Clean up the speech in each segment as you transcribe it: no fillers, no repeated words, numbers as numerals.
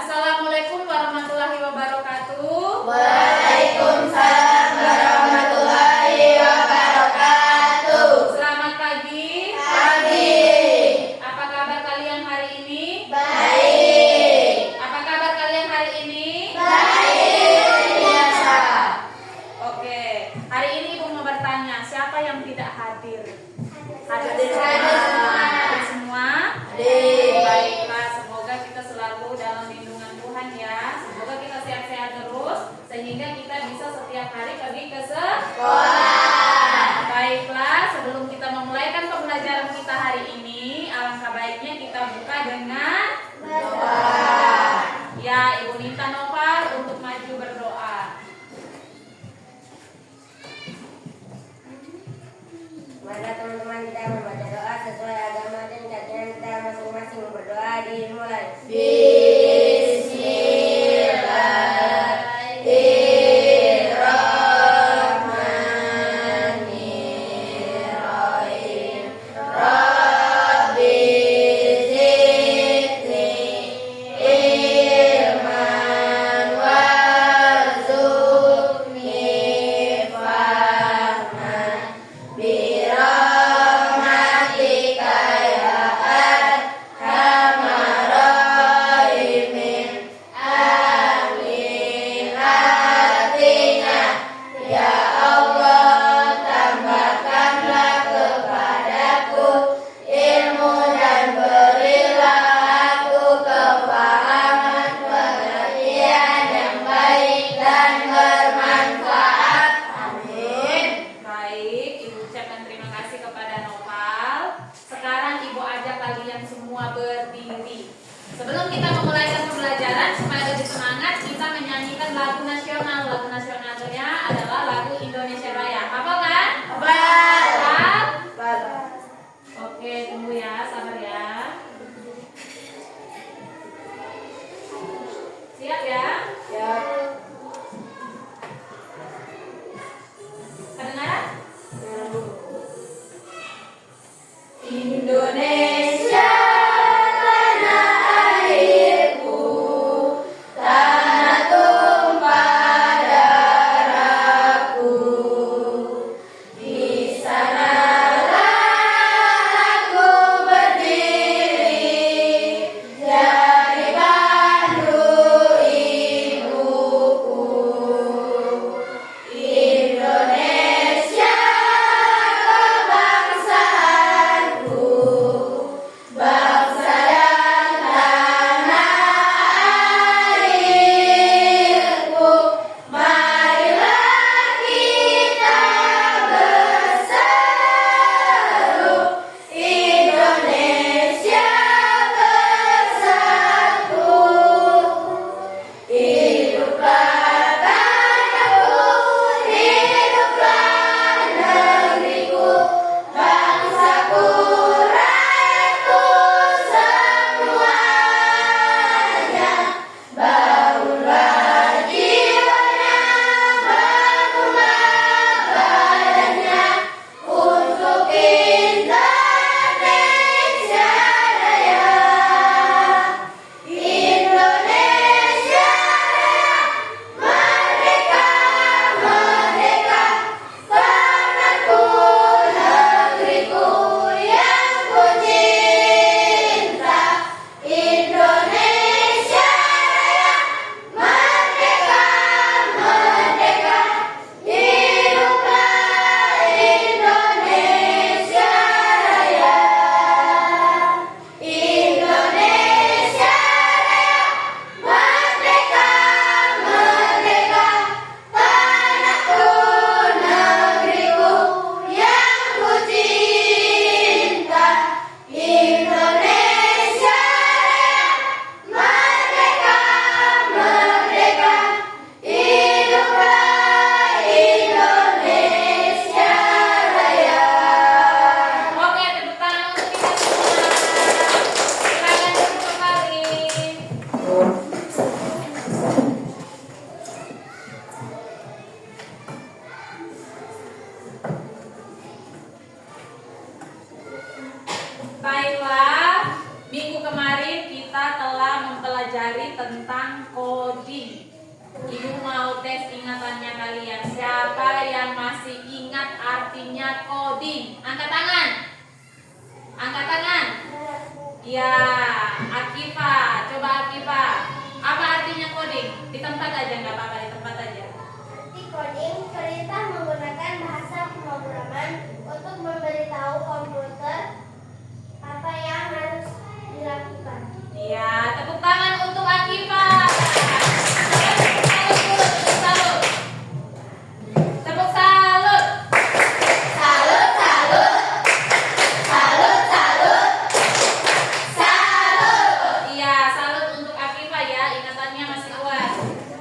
Assalamualaikum warahmatullahi wabarakatuh. Waalaikumsalam warahmatullahi wabarakatuh. Selamat pagi. Pagi. Apa kabar kalian hari ini? Baik. Apa kabar kalian hari ini? Baik. Biasa. Oke, hari ini Ibu mau bertanya, siapa yang tidak hadir? Hadir semua. Hadir semua? Hadir. Baiklah, semoga kita selalu dalam lindungan Tuhan ya. Semoga kita sehat-sehat terus sehingga kita bisa setiap hari pergi ke Sekolah. Baiklah, sebelum kita memulaikan pembelajaran kita hari ini, alangkah baiknya kita buka dengan Doa. ya, Ibu minta Noval untuk maju berdoa. Mari teman-teman kita membaca doa sesuai agama dan keyakinan kita masing-masing. Berdoa dimulai. Bismillahirrahmanirrahim. Rabbi zidni ilman warzuqni fahman birahmatika ya arhamar rahimin. Amin. Artinya, ya Allah, tambahkanlah kepadaku ilmu dan berilah aku kefahaman, pengertian yang baik dan bermanfaat. Amin. Baik, Ibu ucapkan terima kasih kepada Noval. Sekarang Ibu ajak kalian semua berdiri. Sebelum kita memulaikan pembelajaran, supaya lebih semangat, kita menyanyikan lagu nasional. Lagu nasionalnya adalah lagu Indonesia Raya. Hafal kan? Hafal? Oke, tunggu ya, sabar ya. Siap ya? Ya. Kedengaran? Indonesia tanah airku, kita telah mempelajari tentang coding. Ibu mau tes ingatannya kalian. Siapa yang masih ingat artinya coding? Angkat tangan. Angkat tangan. Ya, Akifa. Coba Akifa. Apa artinya coding? Di tempat aja, nggak apa-apa, di tempat aja. Arti coding, perintah menggunakan bahasa pemrograman untuk memberitahu komputer apa yang harus dilakukan. Ya, tepuk tangan untuk Akifa. Tepuk salut. Salut, salut. Salut, salut. Salut. Iya, salut untuk Akifa ya, ingatannya masih kuat.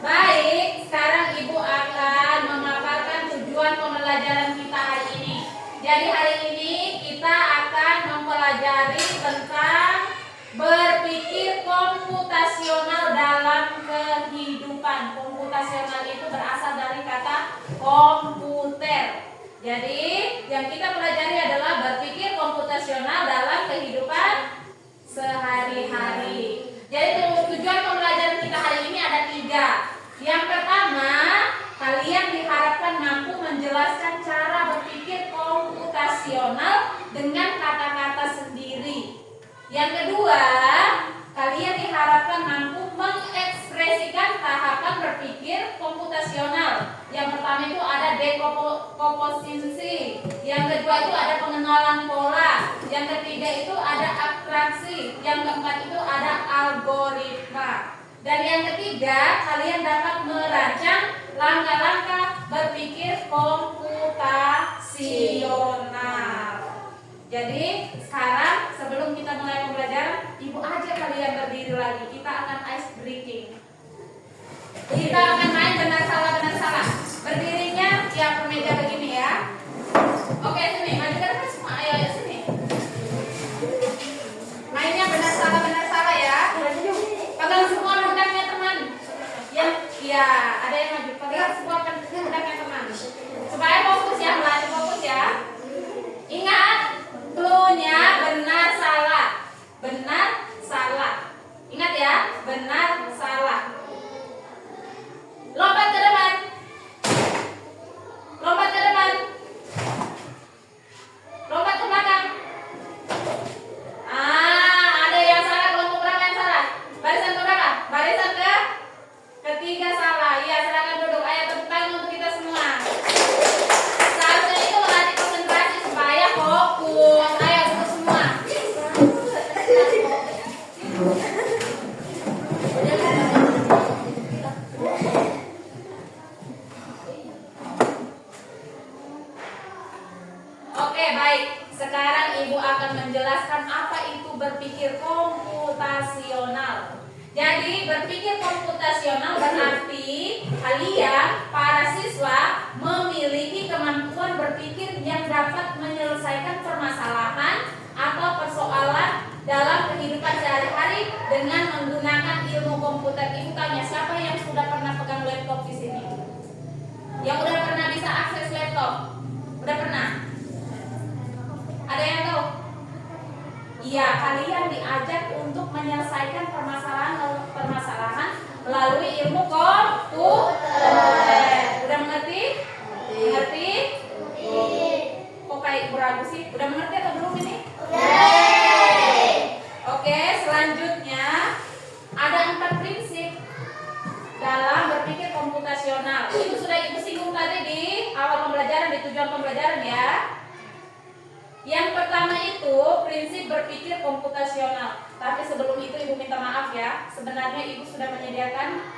Baik, sekarang Ibu akan memaparkan tujuan pembelajaran kita hari ini. Jadi hari ini kita akan mempelajari tentang berpikir komputasional dalam kehidupan. Komputasional itu berasal dari kata komputer. Jadi yang kita pelajari adalah berpikir komputasional dalam kehidupan sehari-hari. Jadi tujuan pembelajaran kita hari ini ada 3. Yang pertama, kalian diharapkan mampu menjelaskan cara berpikir komputasional dengan kata-kata sendiri. Yang kedua, kalian diharapkan mampu mengekspresikan tahapan berpikir komputasional. Yang pertama itu ada dekomposisi. Yang kedua itu ada pengenalan pola. Yang ketiga itu ada abstraksi. Yang keempat itu ada algoritma. Dan yang ketiga, kalian dapat merancang langkah-langkah berpikir komputasional. Jadi sekarang sebelum kita mulai pembelajaran, Ibu ajak kalian berdiri lagi. Kita akan ice breaking. Kita akan main benar salah. Berdirinya ya per meja begini ya. Oke, sini maju ke depan semua. Ayo sini. Mainnya benar salah ya. Pegang semua pundaknya teman. Ya, ada yang maju. Pegang semua pundaknya teman. Supaya fokus ya, melatih fokus ya. Ingat, clue-nya benar salah. Benar salah. Ingat ya, benar salah. Lompat ke depan. Lompat ke depan. Lompat ke belakang. Ada yang salah, kelompok berapa yang salah? Barisan ke berapa? Barisan ke ketiga salah. Iya, silakan duduk. Ayo tepuk tangan untuk kita semua. Seharusnya itu melatih konsentrasi supaya fokus. Ayo duduk semua. Oke, baik. Sekarang Ibu akan menjelaskan apa itu berpikir komputasional. Jadi, berpikir komputasional berarti kalian, para siswa, memiliki kemampuan berpikir yang dapat menyelesaikan permasalahan atau persoalan dalam kehidupan sehari-hari dengan menggunakan ilmu komputer. Ibu tanya, siapa yang sudah pernah pegang laptop di sini? Yang udah pernah bisa akses laptop? Udah pernah? Ada yang tahu? Iya, kalian diajak untuk menyelesaikan permasalahan melalui ilmu komputer. Udah mengerti? Mengerti? Kok kayak beragu sih? Udah mengerti atau belum ini? Oke, selanjutnya ada 4 prinsip dalam berpikir komputasional. Itu sudah Ibu singgung tadi di awal pembelajaran, di tujuan pembelajaran ya. Yang pertama itu prinsip berpikir komputasional. Tapi sebelum itu Ibu minta maaf ya. Sebenarnya Ibu sudah menyediakan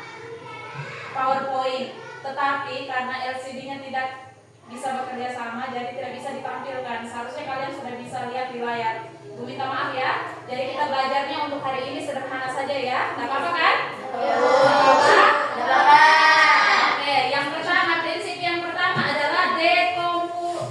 PowerPoint, tetapi karena LCD-nya tidak bisa bekerja sama, jadi tidak bisa ditampilkan. Seharusnya kalian sudah bisa lihat di layar. Ibu minta maaf ya. Jadi kita belajarnya untuk hari ini sederhana saja ya. Nggak apa-apa kan? Oke, yang pertama, prinsip yang pertama adalah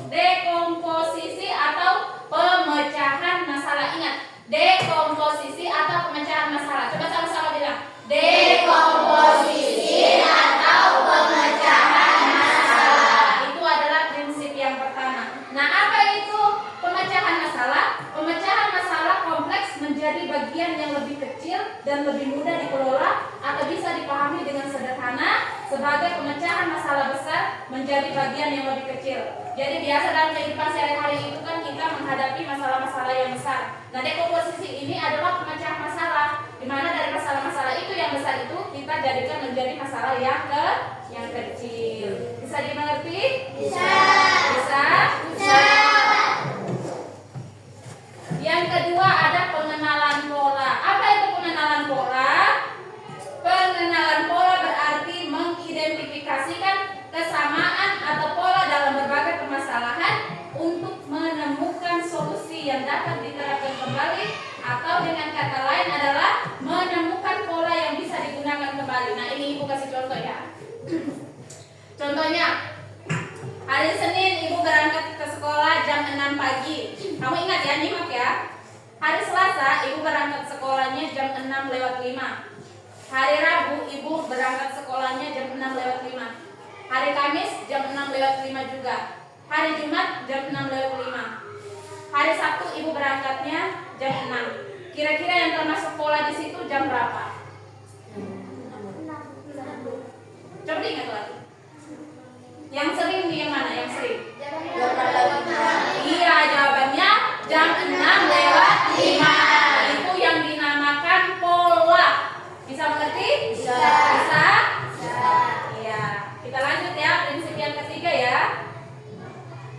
dekomposisi atau pemecahan masalah. Ingat, dekomposisi atau pemecahan masalah. Coba sama-sama bilang, dekomposisi atau pemecahan masalah. Itu adalah prinsip yang pertama. Nah, apa itu pemecahan masalah? Pemecahan masalah kompleks menjadi bagian yang lebih kecil dan lebih mudah dikelola atau bisa dipahami dengan sederhana sebagai pemecahan masalah besar menjadi bagian yang lebih kecil. Jadi biasa dalam kehidupan sehari-hari itu kan kita menghadapi masalah-masalah yang besar. Nah, dekomposisi ini adalah pemecahan masalah, di mana dari masalah-masalah itu yang besar itu kita jadikan menjadi masalah yang kecil. Bisa dimengerti? Bisa. Bisa? Bisa. Yang kedua ada pengenalan pola. Apa itu pengenalan pola? Pengenalan pola berarti mengidentifikasikan kesamaan atau pola dalam berbagai permasalahan untuk menemukan solusi yang dapat diterapkan kembali, atau dengan kata lain adalah menemukan pola yang bisa digunakan kembali. Nah, ini Ibu kasih contoh ya. Contohnya, hari Senin Ibu berangkat ke sekolah jam 6 pagi. Kamu ingat ya, nyimak ya. Hari Selasa Ibu berangkat sekolahnya jam 6:05. Hari Rabu Ibu berangkat sekolahnya jam 6:05. Hari Kamis jam 6:05 juga. Hari Jumat jam 6:05. Hari Sabtu Ibu berangkatnya jam 6. Kira-kira yang termasuk pola di situ jam berapa? Coba diingat lagi. Yang sering nih yang mana? Yang sering? Iya, jawabannya jam 6:05. Itu yang dinamakan pola. Bisa mengerti? Bisa. Bisa? Bisa. Iya. Kita lanjut ya, prinsip yang ketiga ya.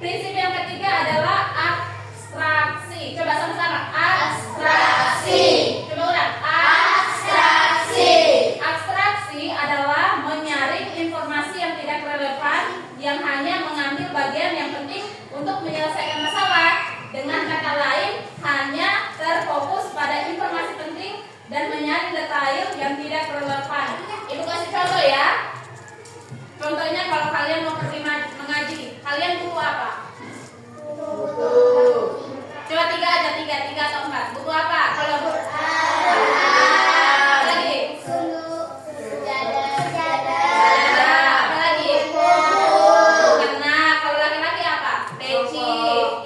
Prinsip yang ketiga adalah abstraksi. Coba sama-sama. Abstraksi. Coba ulang. Abstraksi. Abstraksi adalah menyaring informasi yang tidak relevan, yang hanya mengambil bagian yang penting untuk menyelesaikan masalah. Dengan kata lain, hanya terfokus pada informasi penting dan menyaring detail yang tidak relevan. Ibu kasih contoh ya. Contohnya kalau kalian mau pergi mengaji, kalian butuh apa? Coba tiga aja, tiga atau empat. Butuh apa? Kalau apa lagi? Apa lagi? Karena kalau laki-laki apa? Peci.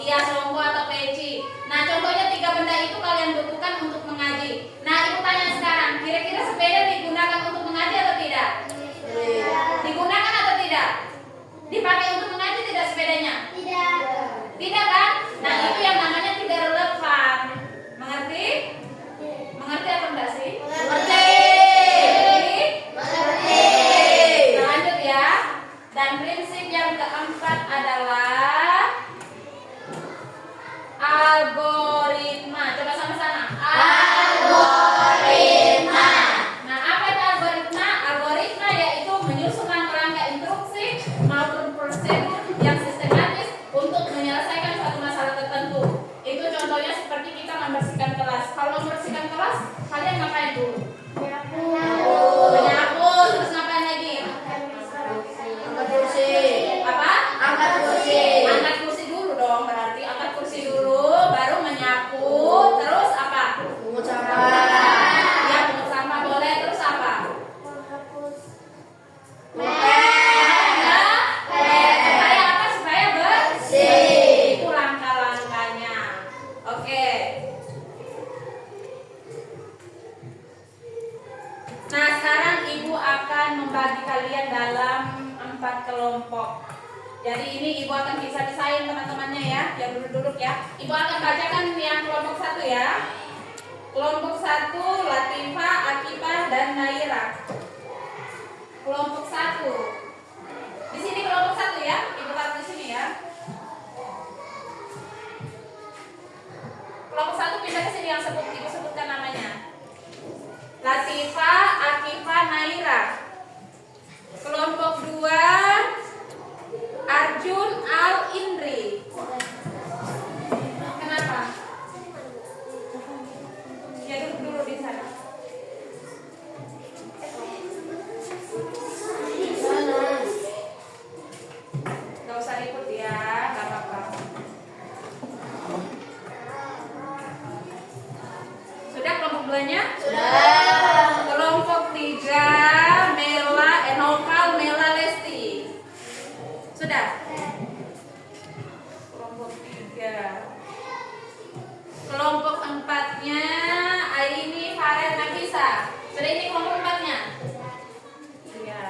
Iya, songgo atau peci. Nah, contohnya tiga benda itu kalian butuhkan untuk mengaji. Nah, Ibu tanya sekarang, kira-kira sepeda digunakan untuk mengaji atau tidak? Digunakan atau tidak? Dipakai untuk mengaji tidak sepedanya? Tidak kan? Nah, itu yang namanya tidak relevan. Mengerti? Mengerti apa enggak sih? Mengerti. Nah, lanjut ya. Dan prinsip yang keempat adalah algoritma. Coba sama-sama. Algoritma. Nah, apa itu algoritma? Algoritma yaitu menyusun rangka instruksi maupun prosedur yang sistematis untuk menyelesaikan suatu masalah tertentu. Itu contohnya seperti kita membersihkan kelas. Kalau membersihkan kelas, kalian ngapain dulu? Menyapu, terus ngapain lagi? Angkat kursi. Apa? Angkat kursi. Angkat kursi dulu dong, berarti angkat kursi dulu, baru menyapu, terus apa? Pungut sampah. Ya, pungut sampah boleh, terus apa? Supaya apa? Supaya bersih. Itu langkah-langkahnya. Oke. Nah, sekarang Ibu akan membagi kalian dalam 4 kelompok. Jadi ini Ibu akan pisah-pisahin teman-temannya ya, yang duduk-duduk ya. Ibu akan bacakan yang kelompok 1 ya. Kelompok 1 Latifah, Akifah, dan Naira. Kelompok 1. Di sini kelompok 1 ya. Ibu taruh di sini ya. Kelompok 1 pindah ke sini yang Ibu sebutkan namanya. Latifah, Akifah, Naira. Kelompok 2 Arjun, Al, Indri. Kenapa? Ya duduk dulu di sana. Gak usah ribut ya, gak apa-apa. Sudah kelompok 2-nya? Sudah. Kelompok 3 bisa. Sudah ini kelompok 4-nya? Iya.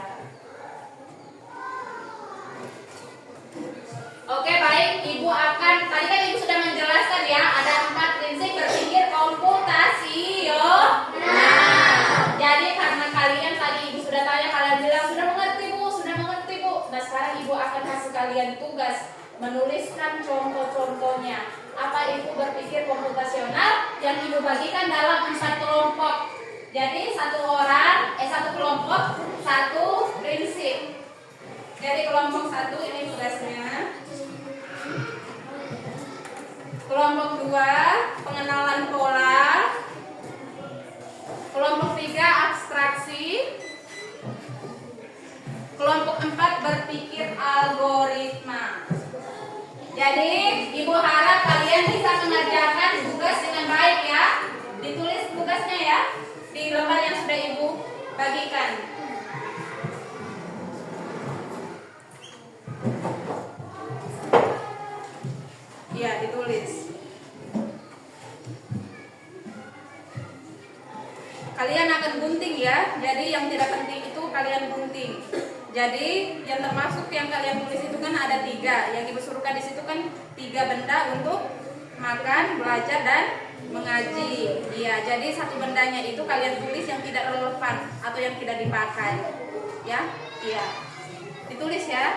Oke, baik. Ibu akan, tadi kan Ibu sudah menjelaskan ya, ada 4 prinsip berpikir komputasi, yo. Nah, jadi karena kalian tadi Ibu sudah tanya, kalian bilang sudah mengerti Bu, sudah mengerti Bu. Nah, sekarang Ibu akan kasih kalian tugas menuliskan contoh-contohnya. Apa itu berpikir komputasional yang Ibu bagikan dalam 4 kelompok. Jadi satu kelompok, satu prinsip. Jadi kelompok 1 ini tugasnya. Kelompok 2 pengenalan pola. Kelompok 3 abstraksi. Kelompok 4 berpikir algoritma. Jadi Ibu harap kalian bisa mengerjakan tugas dengan baik ya. Ditulis tugasnya ya di lembar yang sudah Ibu bagikan. Iya, ditulis. Kalian akan gunting ya. Jadi yang tidak penting itu kalian gunting. Jadi yang termasuk yang kalian tulis itu kan ada 3. Yang Ibu suruhkan di situ kan 3 benda untuk makan, belajar dan mengaji. Iya, jadi satu bendanya itu kalian tulis yang tidak relevan atau yang tidak dipakai. Ya? Iya. Ditulis ya.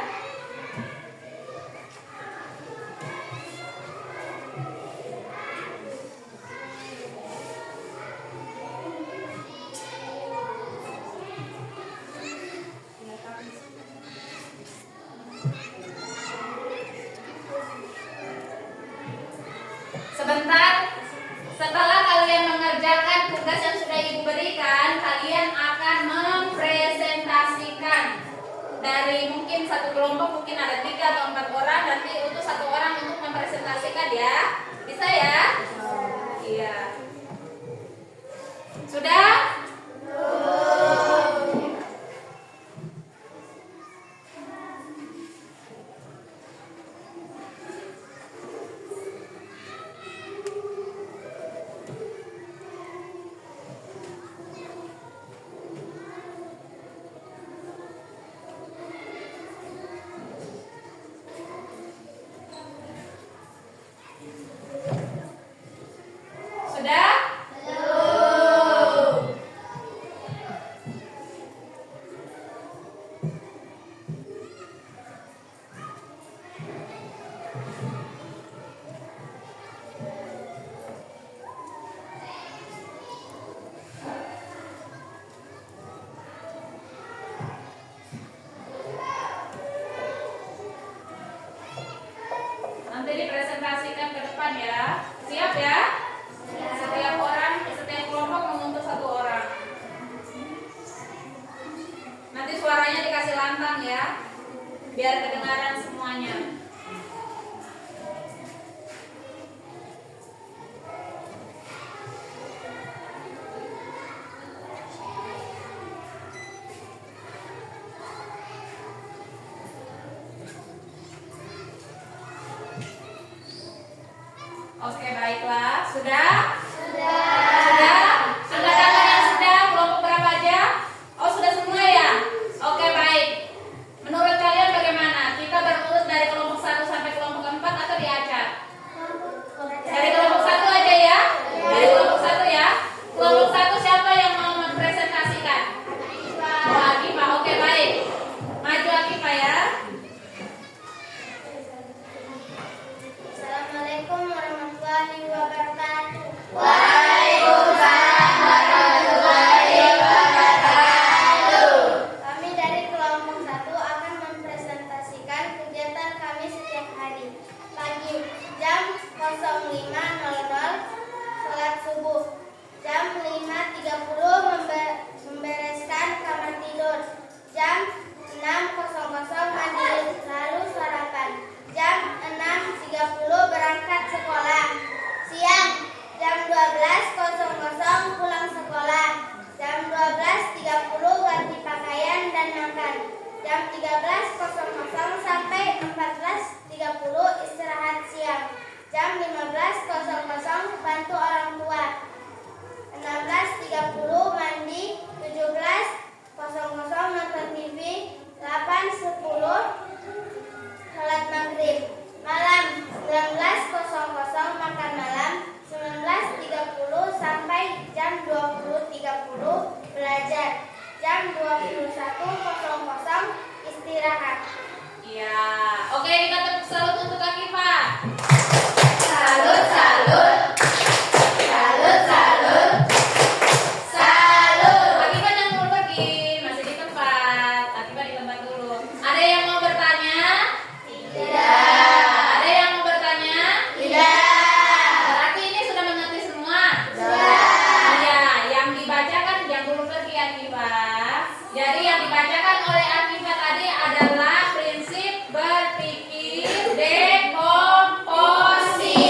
Sebentar, setelah kalian mengerjakan tugas yang sudah Ibu berikan, kalian akan mempresentasikan. Dari mungkin satu kelompok mungkin ada 3 atau 4 orang, nanti untuk 1 orang untuk mempresentasikan ya. Bisa ya? Iya. Sudah? Sudah? Nanti dipresentasikan ke depan ya. Siap ya? Setiap kelompok mengumpul 1 orang. Nanti suaranya dikasih lantang ya, biar kedengaran semuanya. Oke, baiklah. Sudah? Sudah? Sudah tangan yang sudah? Kelompok berapa aja? Oh, sudah semua ya? Oke, baik. Menurut kalian bagaimana? Kita belajar. Jam 21.00 istirahat. Iya. Oke, kita tepuk salut untuk Akifah. Salut, salut. Salut, salut. Salut. Akifah jangan dulu pergi, masih di tempat. Akifah di tempat dulu. Ada yang mau bertanya? Tidak. Ada yang mau bertanya? Tidak. Berarti ini sudah mengerti semua? Sudah. Iya, yang dibacakan jangan dulu pergi Akifah. Jadi yang dibacakan oleh Akifah tadi adalah prinsip berpikir dekomposisi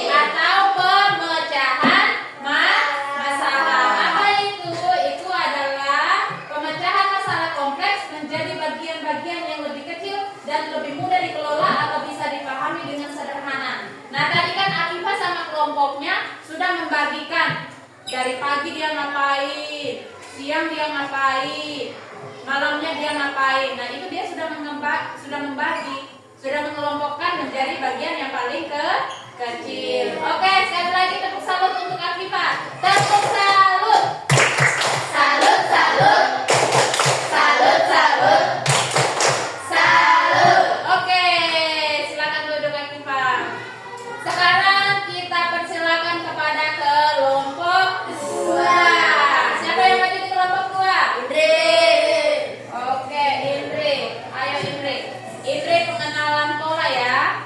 atau pemecahan masalah. Apa itu? Itu adalah pemecahan masalah kompleks menjadi bagian-bagian yang lebih kecil dan lebih mudah dikelola atau bisa dipahami dengan sederhana. Nah, tadi kan Akifah sama kelompoknya sudah membagikan. Dari pagi dia ngapain, siang dia ngapain, malamnya dia ngapain. Nah, itu dia sudah membagi, sudah mengelompokkan menjadi bagian yang paling kecil. Oke, sekali lagi tepuk salut untuk Akifah. Tepuk salut. Salut, salut. Salut, salut. Salut. Oke, silakan duduk Akifah. Sekarang kita persilakan kepada kelompok 2. Siapa yang maju di kelompok 2? Indri. Oke, Indri. Ayo Indri. Indri pengenalan pola ya.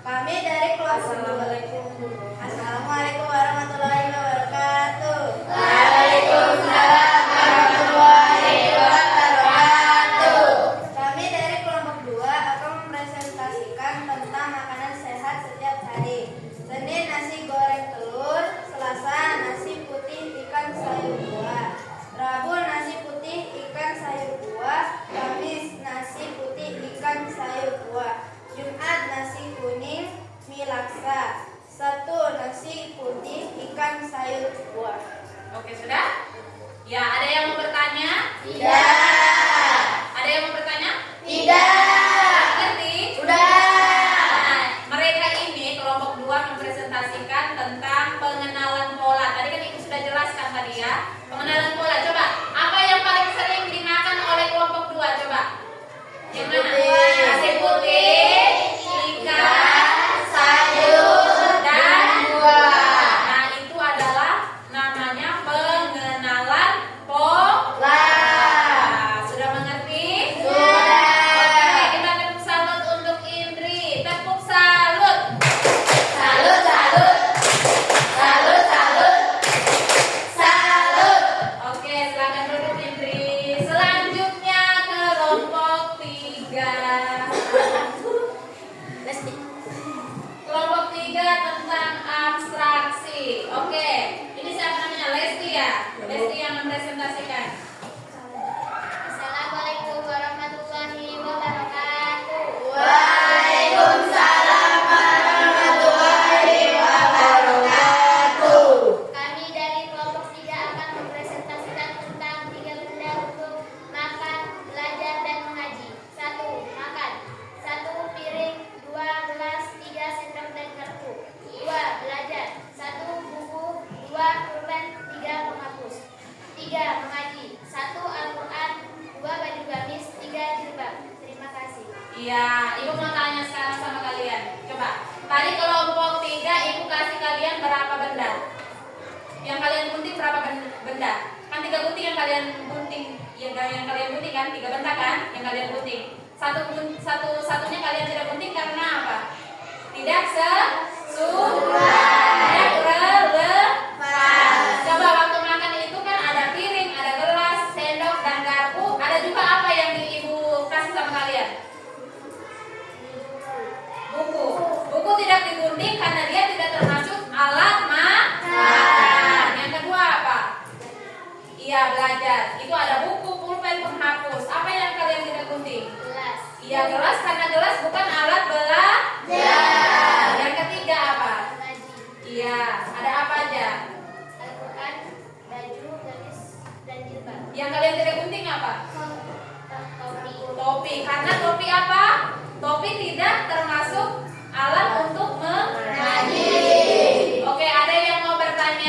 Kami dari kelas 2. Assalamualaikum warahmatullahi wabarakatuh. Waalaikumsalam warahmatullahi wabarakatuh. Kami dari kelompok 2 akan mempresentasikan tentang makanan sehat setiap hari. Senin nasi goreng telur, Selasa nasi putih ikan sayur buah, Rabu nasi putih ikan sayur buah, Kamis nasi putih ikan sayur buah, Jumat nasi kuning mie laksa, Sabtu nasi putih ikan sayur buah. Oke, sudah? Ya, ada yang mau bertanya? Tidak. Ada yang mau bertanya? Tidak. Ngerti? Sudah. Nah, mereka ini kelompok 2 mempresentasikan tentang pengenalan pola. Tadi kan Ibu sudah jelaskan tadi ya. Pengenalan pola. Coba, apa yang paling sering dimakan oleh kelompok 2? Coba. Yang mana? Putih. Nasi putih, ikan, sayur, dan buah. Nah, itu adalah namanya pengenalan pola. Sudah mengerti? Oke, kita tepuk salut untuk Indri. Tepuk salut. Salut, salut. Salut, salut. Salut. Oke, silakan duduk Indri. Selanjutnya kelompok 3. Kelompok 3 tentang abstraksi. Oke, ini siapa namanya? Lesti ya? Lesti yang mempresentasikan. Assalamualaikum warahmatullahi wabarakatuh. Waalaikumsalam warahmatullahi wabarakatuh. Kami dari kelompok 3 akan mempresentasikan tentang 3 benda untuk makan, belajar, dan mengaji. 1. Makan. 1 piring, 2 gelas, 3 sendok dan garpu. 2. Belajar. 1 buku, 2 pulpen, 3 penghapus. 3. Mengaji. 1 Al-Quran, 2 baju gamis, 3 jilbab. Terima kasih. Iya, Ibu mau tanya sekarang sama kalian. Coba, tadi kelompok 3 Ibu kasih kalian berapa benda? Yang kalian gunting berapa benda? Kan 3 gunting yang kalian gunting, yang kalian gunting kan 3 benda kan yang kalian gunting. Satunya kalian tidak gunting karena apa? Tidak sesuai, tidak relevan. Coba waktu makan itu kan ada piring, ada gelas, sendok dan garpu. Ada juga apa yang Ibu kasih sama kalian? Buku. Buku tidak digunting karena dia tidak termasuk alat makan. Yang kedua apa? Iya, belajar. Itu ada buku, pulpen, penghapus. Apa yang kalian tidak gunting? Gelas. Iya, gelas karena gelas bukan alat belajar. Yang ketiga apa? Mengaji. Iya, ada apa aja? Al-Quran, baju gamis, dan jilbab. Yang kalian tidak gunting apa? Topi. Topi. Karena topi apa? Topi tidak termasuk alat untuk mengaji. Oke, ada yang mau bertanya?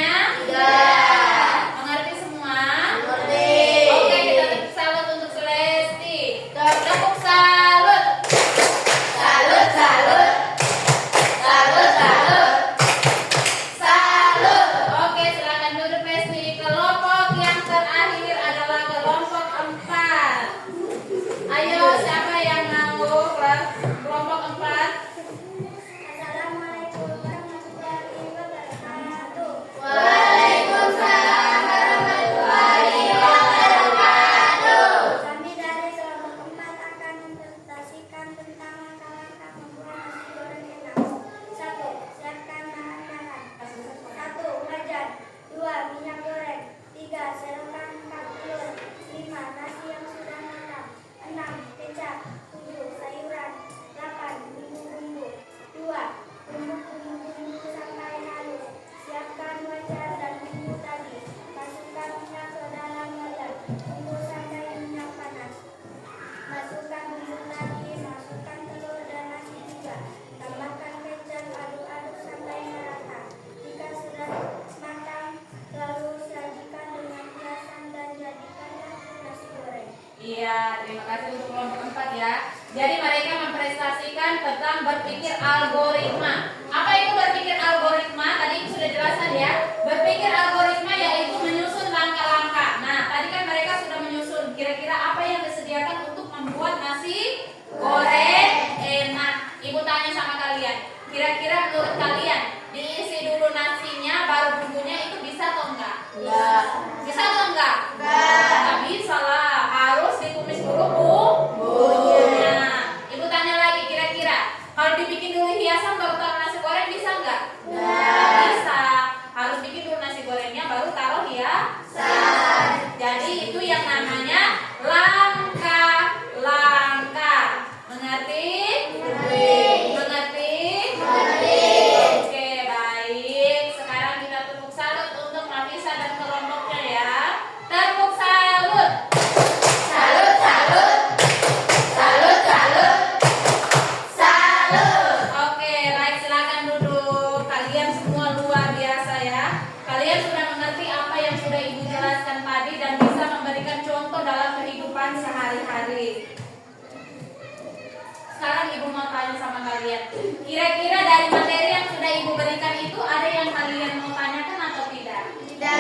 matang, lalu sajikan dengan hiasan dan jadikannya nasi goreng. Iya, terima kasih untuk kelompok 4 ya. Jadi mereka mempresentasikan tentang berpikir algoritma. Apa itu berpikir algoritma? Tadi sudah jelaskan ya. Berpikir algoritma yaitu menyusun langkah-langkah. Nah, tadi kan mereka sudah menyusun kira-kira apa yang disediakan untuk membuat nasi goreng enak. Ibu tanya sama kalian, kira-kira menurut kalian diisi dulu nasinya baru bumbunya itu bisa atau enggak? Enggak. Bisa atau enggak? Enggak. Enggak bisa lah, harus ditumis dulu bumbunya. Ibu tanya lagi, kira-kira kalau dibikin dulu hiasan baru taruh nasi goreng bisa enggak? Enggak bisa. Harus bikin dulu nasi gorengnya baru taruh hiasan. Jadi itu yang namanya langkah-langkah. Mengerti? Mengerti? Oke, baik. Sekarang kita tepuk salut untuk Nafisa dan kelompoknya ya. Tepuk salut. Salut, salut. Salut, salut. Salut. Oke, baik, silakan duduk. Kalian semua luar biasa ya. Kalian sudah mengerti apa yang sudah Ibu jelaskan tadi dan bisa memberikan contoh dalam kehidupan sehari-hari. Sekarang Ibu mau tanya sama kalian, kira-kira dari materi yang sudah Ibu berikan itu ada yang kalian mau tanyakan atau tidak? Tidak.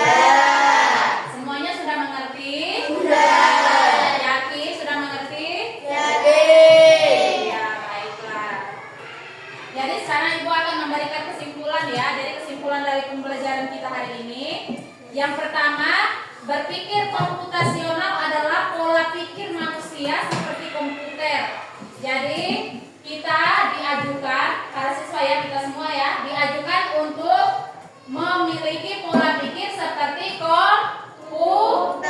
Semuanya sudah mengerti? Sudah. Yakin sudah mengerti? Yakin. Ya, baiklah. Jadi sekarang Ibu akan memberikan kesimpulan ya. Jadi kesimpulan dari pembelajaran kita hari ini. Yang pertama, berpikir komputasional adalah pola pikir manusia seperti komputer. Jadi kita diajukan, para siswa ya, kita semua ya, diajukan untuk memiliki pola pikir seperti komputer.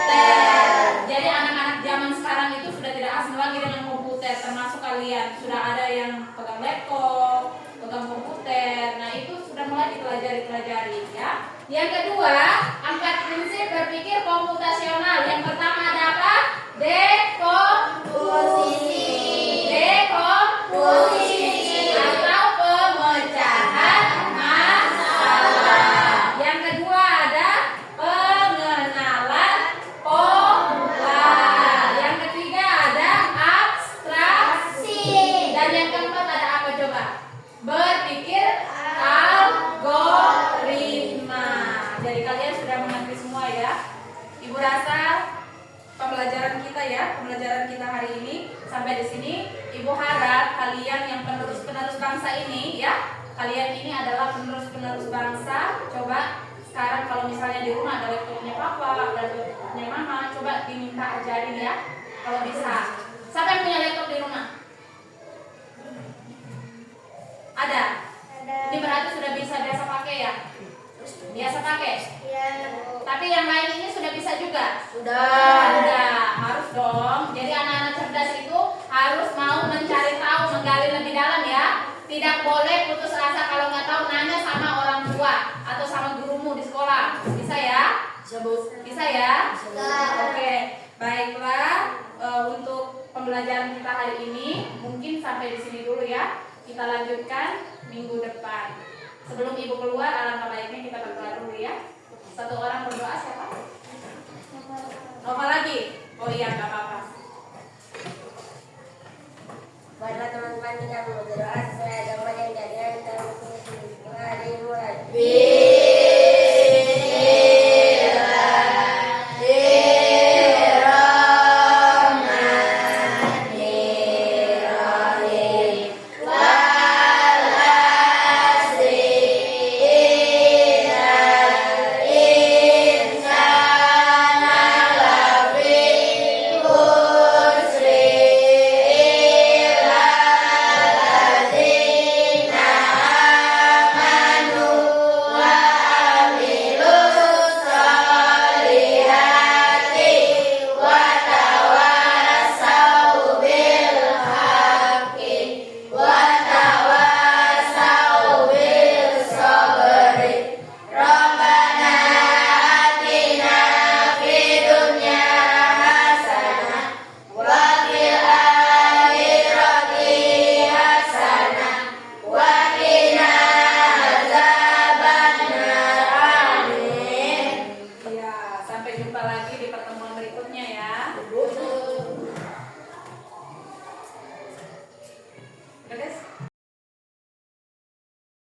Jadi anak-anak zaman sekarang itu sudah tidak asing lagi dengan komputer, termasuk kalian. Sudah ada yang pegang laptop, pegang komputer. Nah itu sudah mulai dipelajari ya. Yang kedua, 4 prinsip berpikir komputasional. Yang pertama ada apa? Dekomposisi atau pemecahan masalah. Yang kedua ada pengenalan pola. Yang ketiga ada abstraksi. Dan yang keempat ada apa coba? Berpikir algoritma. Jadi kalian sudah mengerti semua ya. Ibu rasa pembelajaran kita hari ini sampai di sini. Ibu harap kalian yang penerus-penerus bangsa ini ya, kalian ini adalah penerus-penerus bangsa. Coba sekarang kalau misalnya di rumah ada laptopnya papa, ada laptopnya mama, coba diminta ajarin ya. Kalau bisa. Siapa yang punya laptop di rumah? Ada? Ini berarti sudah biasa pakai ya? Biasa pakai? Ya. Tapi yang lain ini sudah bisa juga? Sudah. Harus dong. Jadi anak-anak cerdas itu harus mau mencari tahu, menggali lebih dalam ya. Tidak boleh putus asa kalau nggak tahu, nanya sama orang tua atau sama gurumu di sekolah. Bisa ya? Bisa ya? Oke, baiklah. Untuk pembelajaran kita hari ini mungkin sampai di sini dulu ya. Kita lanjutkan minggu depan. Sebelum Ibu keluar, alangkah baiknya kita berdoa dulu ya. Satu orang berdoa, siapa? Nova lagi? Oh iya, nggak apa-apa. Buatlah teman-teman yang berdoa sesuai agama yang jadikan kita mulai. lagi